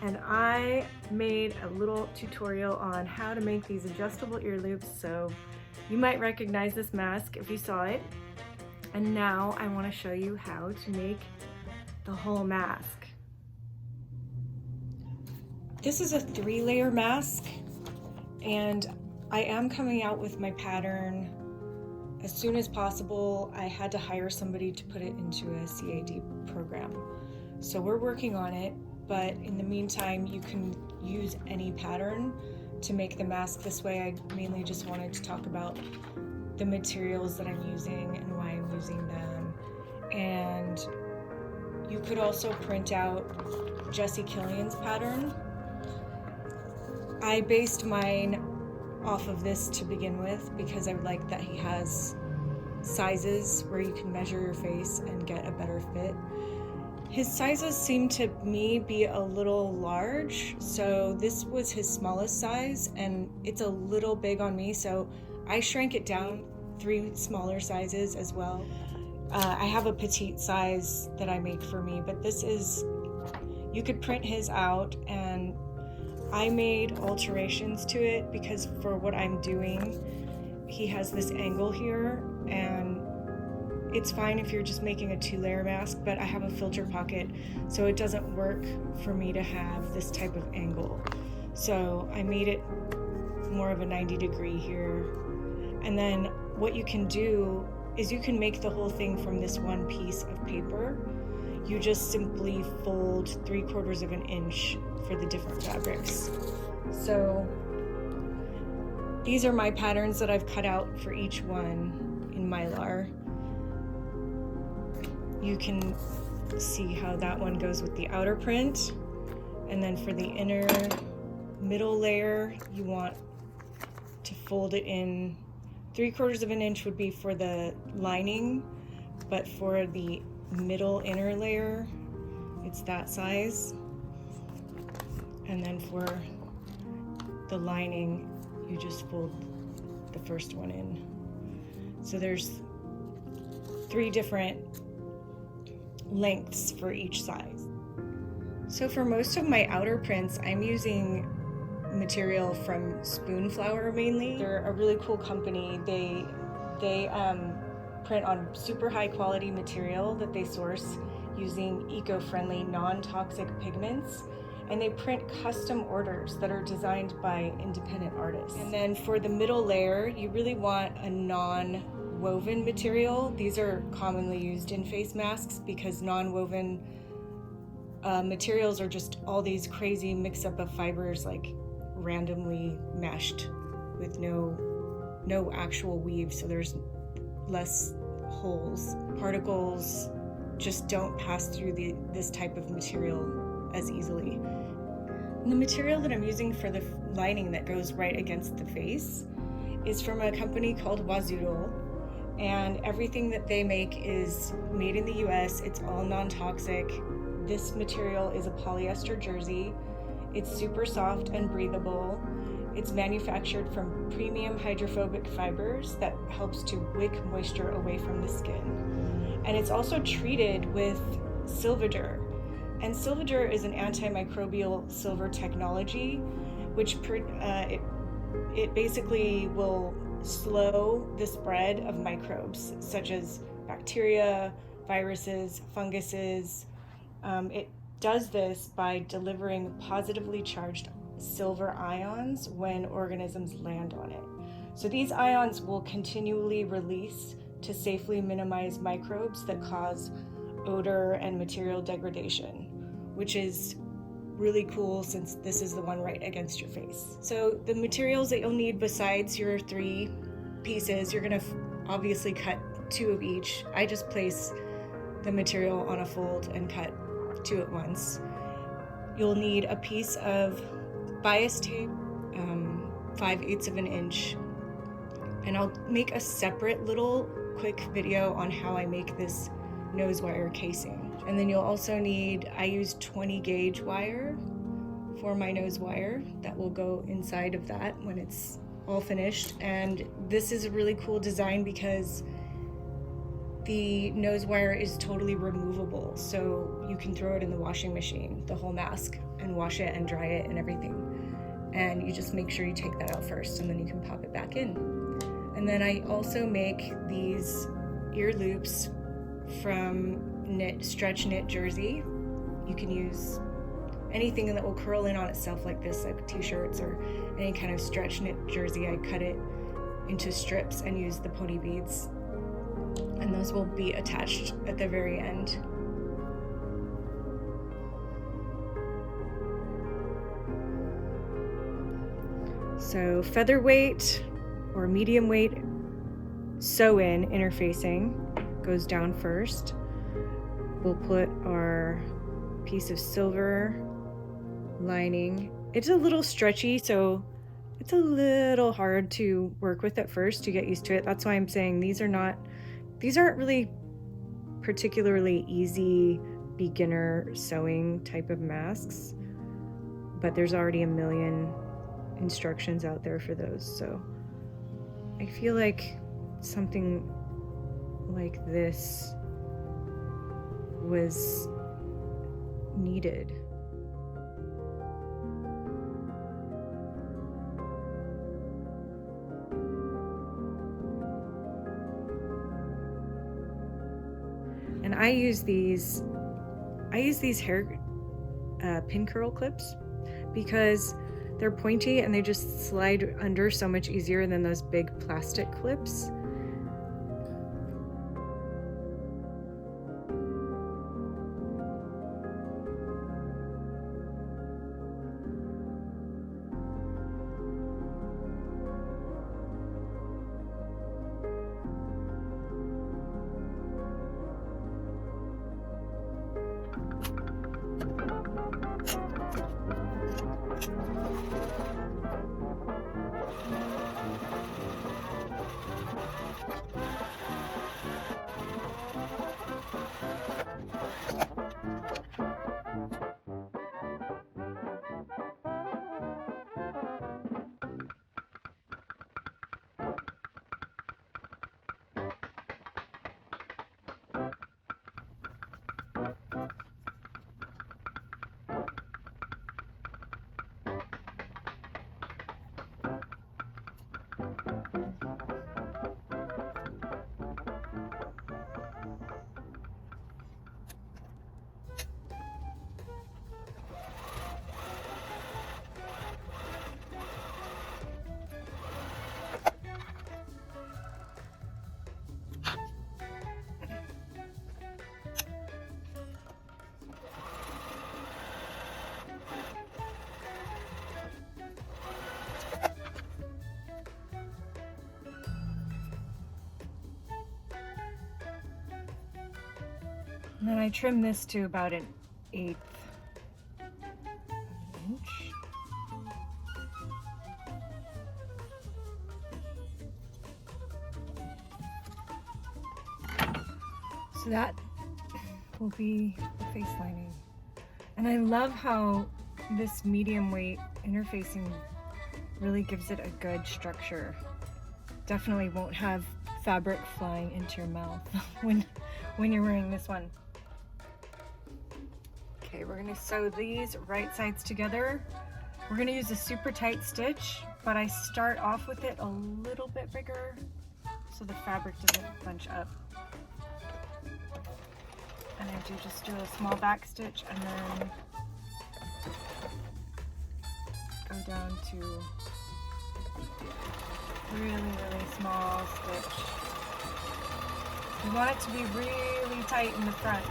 and I made a little tutorial on how to make these adjustable ear loops, so you might recognize this mask if you saw it. And now I want to show you how to make the whole mask. This is a 3-layer mask, and I am coming out with my pattern as soon as possible. I had to hire somebody to put it into a CAD program. So we're working on it, but in the meantime, you can use any pattern to make the mask this way. I mainly just wanted to talk about the materials that I'm using and why I'm using them. And you could also print out Jesse Killian's pattern. I based mine off of this to begin with because I like that he has sizes where you can measure your face and get a better fit. His sizes seem to me be a little large, so this was his smallest size, and it's a little big on me, so I shrank it down 3 smaller sizes as well. I have a petite size that I make for me, but this is, you could print his out, and I made alterations to it because for what I'm doing, he has this angle here, and it's fine if you're just making a 2-layer mask, but I have a filter pocket, so it doesn't work for me to have this type of angle. So I made it more of a 90-degree here. And then what you can do is you can make the whole thing from this one piece of paper. You just simply fold 3/4 of an inch for the different fabrics. So these are my patterns that I've cut out for each one in Mylar. You can see how that one goes with the outer print. And then for the inner middle layer, you want to fold it in 3/4 of an inch would be for the lining, but for the middle inner layer, it's that size. And then for the lining, you just fold the first one in. So there's 3 different lengths for each size. So for most of my outer prints, I'm using material from Spoonflower mainly. They're a really cool company. They print on super high quality material that they source using eco-friendly, non-toxic pigments, and they print custom orders that are designed by independent artists. And then for the middle layer, you really want a non-woven material. These are commonly used in face masks because non-woven materials are just all these crazy mix-up of fibers, like randomly meshed with no actual weave, so there's less holes. Particles just don't pass through this type of material as easily. And the material that I'm using for the lining that goes right against the face is from a company called Breathable, and everything that they make is made in the US. It's all non-toxic. This material is a polyester jersey. It's super soft and breathable. It's manufactured from premium hydrophobic fibers that helps to wick moisture away from the skin. And it's also treated with Silvadur. And Silvadur is an antimicrobial silver technology, which it basically will slow the spread of microbes such as bacteria, viruses, funguses. It does this by delivering positively charged silver ions when organisms land on it. So these ions will continually release to safely minimize microbes that cause odor and material degradation, which is really cool since this is the one right against your face. So the materials that you'll need besides your 3 pieces, you're gonna obviously cut 2 of each. I just place the material on a fold and cut 2 at once. You'll need a piece of bias tape, 5/8 of an inch, and I'll make a separate little quick video on how I make this nose wire casing. And then you'll also need, I use 20 gauge wire for my nose wire that will go inside of that when it's all finished. And this is a really cool design because The nose wire is totally removable, so you can throw it in the washing machine, the whole mask, and wash it and dry it and everything. And you just make sure you take that out first, and then you can pop it back in. And then I also make these ear loops from stretch knit jersey. You can use anything that will curl in on itself like this, like t-shirts or any kind of stretch knit jersey. I cut it into strips and use the pony beads, and those will be attached at the very end. So featherweight or medium weight sew-in interfacing goes down first. We'll put our piece of silver lining. It's a little stretchy, so it's a little hard to work with at first to get used to it. That's why I'm saying these aren't really particularly easy beginner sewing type of masks, but there's already a million instructions out there for those. So I feel like something like this was needed. And I use these hair pin curl clips because they're pointy and they just slide under so much easier than those big plastic clips. And then I trim this to about an 1/8 inch. So that will be the face lining. And I love how this medium weight interfacing really gives it a good structure. Definitely won't have fabric flying into your mouth when you're wearing this one. Okay, we're gonna sew these right sides together. We're gonna use a super tight stitch, but I start off with it a little bit bigger so the fabric doesn't bunch up. And I just do a small back stitch and then go down to really small stitch. You want it to be really tight in the front.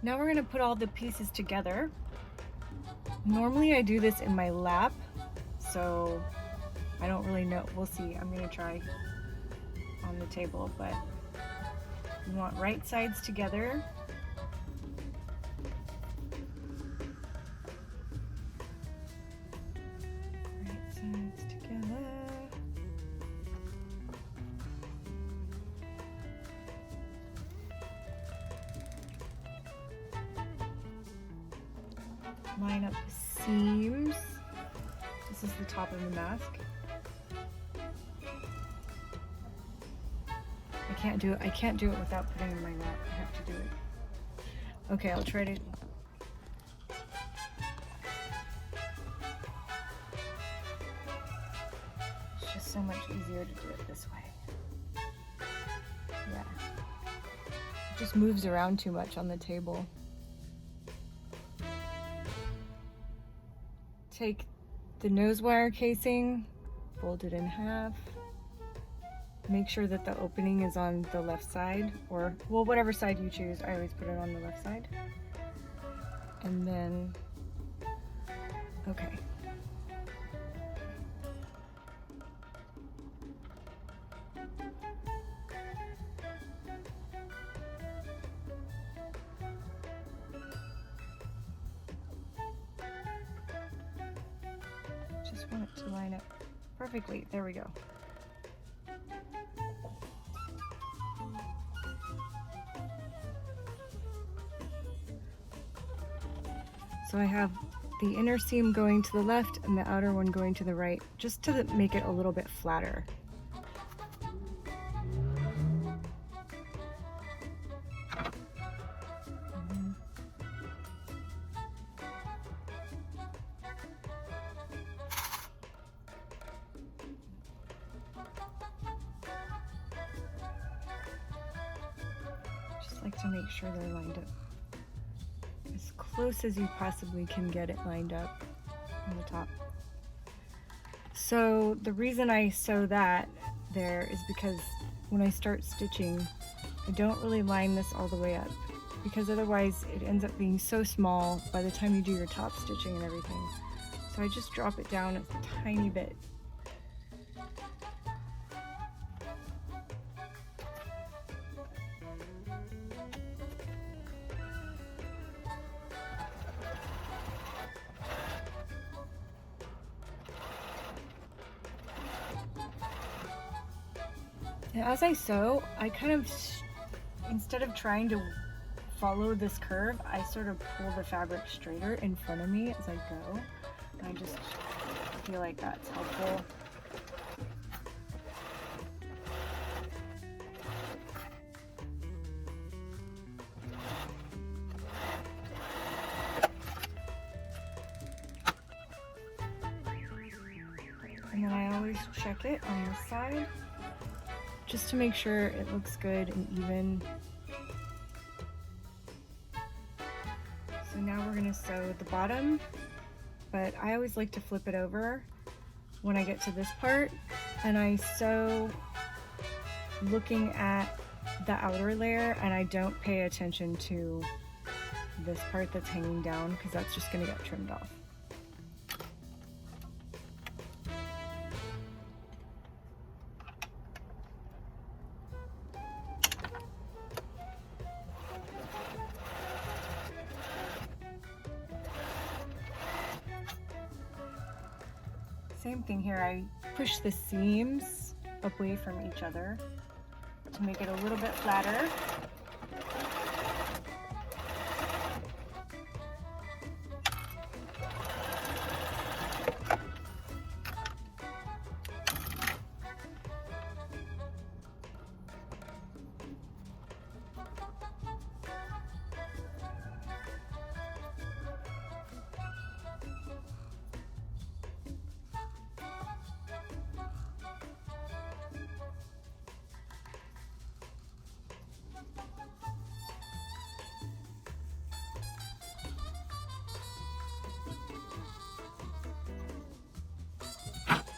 Now we're going to put all the pieces together. Normally I do this in my lap, so I don't really know. We'll see. I'm going to try on the table, but you want right sides together. Right sides together. line up the seams. This is the top of the mask. I can't do it without putting in my knot. I have to do it. Okay, I'll try to. It's just so much easier to do it this way. Yeah. It just moves around too much on the table. Take the nose wire casing, fold it in half. Make sure that the opening is on the left side, or, well, whatever side you choose. I always put it on the left side. And then, okay. Just want it to line up perfectly. There we go. So I have the inner seam going to the left and the outer one going to the right, just to make it a little bit flatter. Just like to make sure they're lined up as close as you possibly can get it lined up on the top. So the reason I sew that there is because when I start stitching, I don't really line this all the way up, because otherwise it ends up being so small by the time you do your top stitching and everything. So I just drop it down a tiny bit. And as I sew, I kind of, instead of trying to follow this curve, I sort of pull the fabric straighter in front of me as I go. And I just feel like that's helpful. And then I always check it on this side, just to make sure it looks good and even. So now we're gonna sew the bottom, but I always like to flip it over when I get to this part, and I sew looking at the outer layer, and I don't pay attention to this part that's hanging down, because that's just gonna get trimmed off. Same thing here, I push the seams away from each other to make it a little bit flatter.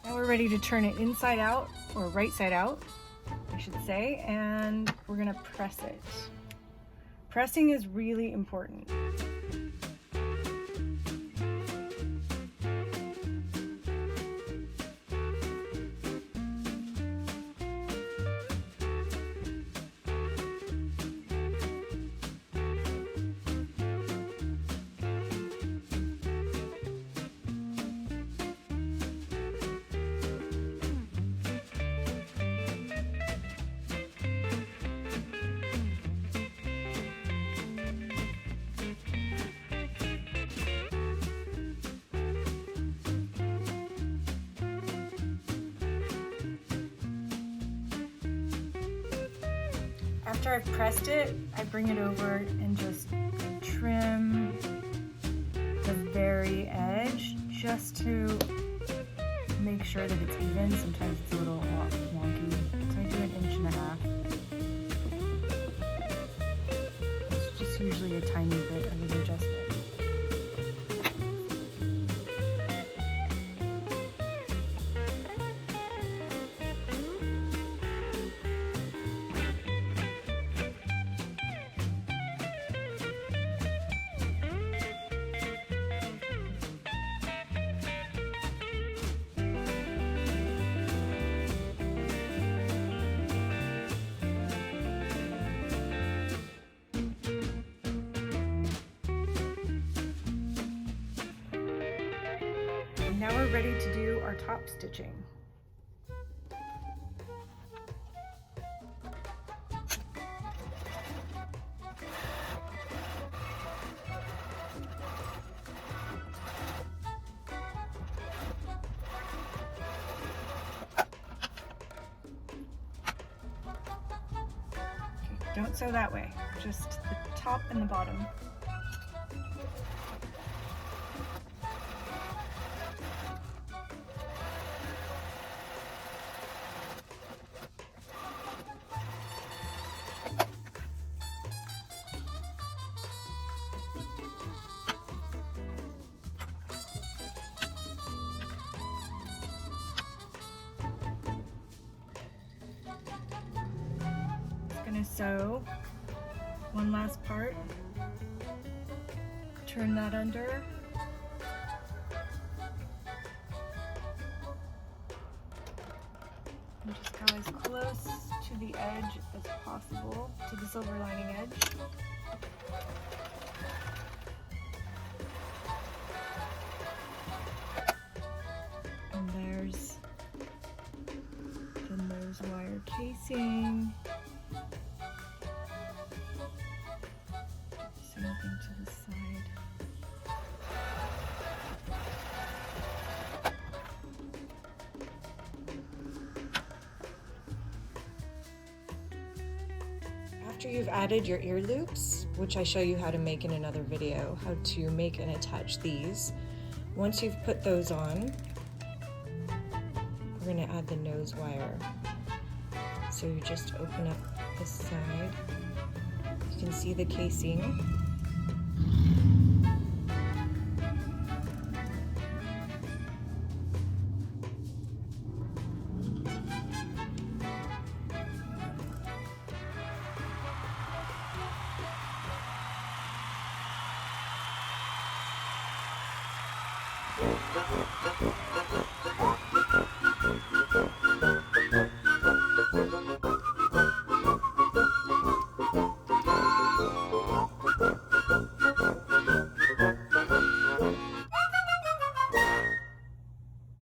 Now we're ready to turn it inside out, or right side out, I should say, and we're gonna press it. Pressing is really important. After I've pressed it, I bring it over and just trim the very edge just to make sure that it's even. Sometimes it's a little wonky, so I do 1.5 inches. It's just usually a tiny bit of an adjustment. Now we're ready to do our top stitching. Okay, don't sew that way, just the top and the bottom. Sew one last part, turn that under, and just go as close to the edge as possible, to the silver lining edge. And there's the nose wire casing. Something to the side. After you've added your ear loops, which I show you how to make in another video, how to make and attach these, once you've put those on, we're going to add the nose wire. So you just open up this side. You can see the casing.